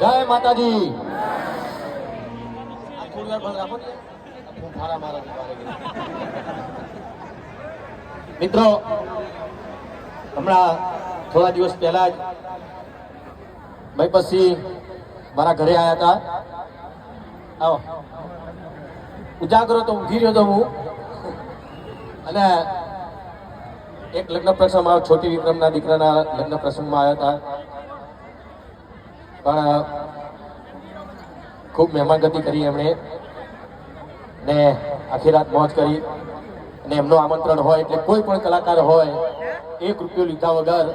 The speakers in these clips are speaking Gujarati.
જય માતાજી। મિત્રો, હમણાં થોડા દિવસ પહેલા જ ભાઈ પછી મારા ઘરે આવ્યા હતા। આવો ઉજાગરો તો ઊંઘી રહ્યો હતો હું, અને એક લગ્ન પ્રસંગમાં છોટી વિક્રમના દીકરાના લગ્ન પ્રસંગમાં આવ્યા હતા, પણ ખૂબ મહેમાનગતિ કરી એમણે ને આખી રાત મોજ કરી। અને એમનું આમંત્રણ હોય એટલે કોઈ પણ કલાકાર હોય ₹1 લીધા વગર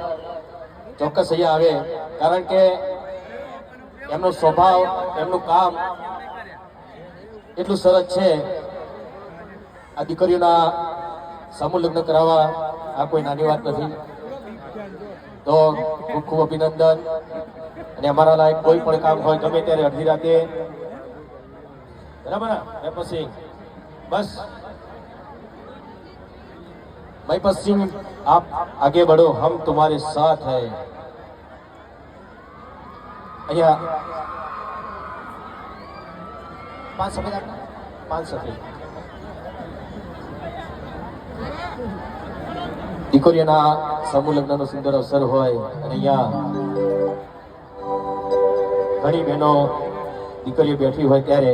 ચોક્કસ અહીંયા આવે, કારણ કે એમનો સ્વભાવ, એમનું કામ એટલું સરસ છે। આ દીકરીઓના સમૂહ લગ્ન કરાવવા આ કોઈ નાની વાત નથી, તો ખૂબ ખૂબ અભિનંદન। અને અમારા લાયક કોઈ પણ કામ હોય ગમે ત્યારે અડધી રાતે, બરાબર ને? પછી બસ મહીપત સિંહ, आप आगे बढ़ो, हम तुम्हारे साथ है। અહીંયા 5 સફેદ દીકરીઓના સમૂહ લગ્નનો સુંદર અવસર હોય, અને અહીંયા ઘણી બહેનો દીકરીઓ બેઠી હોય ત્યારે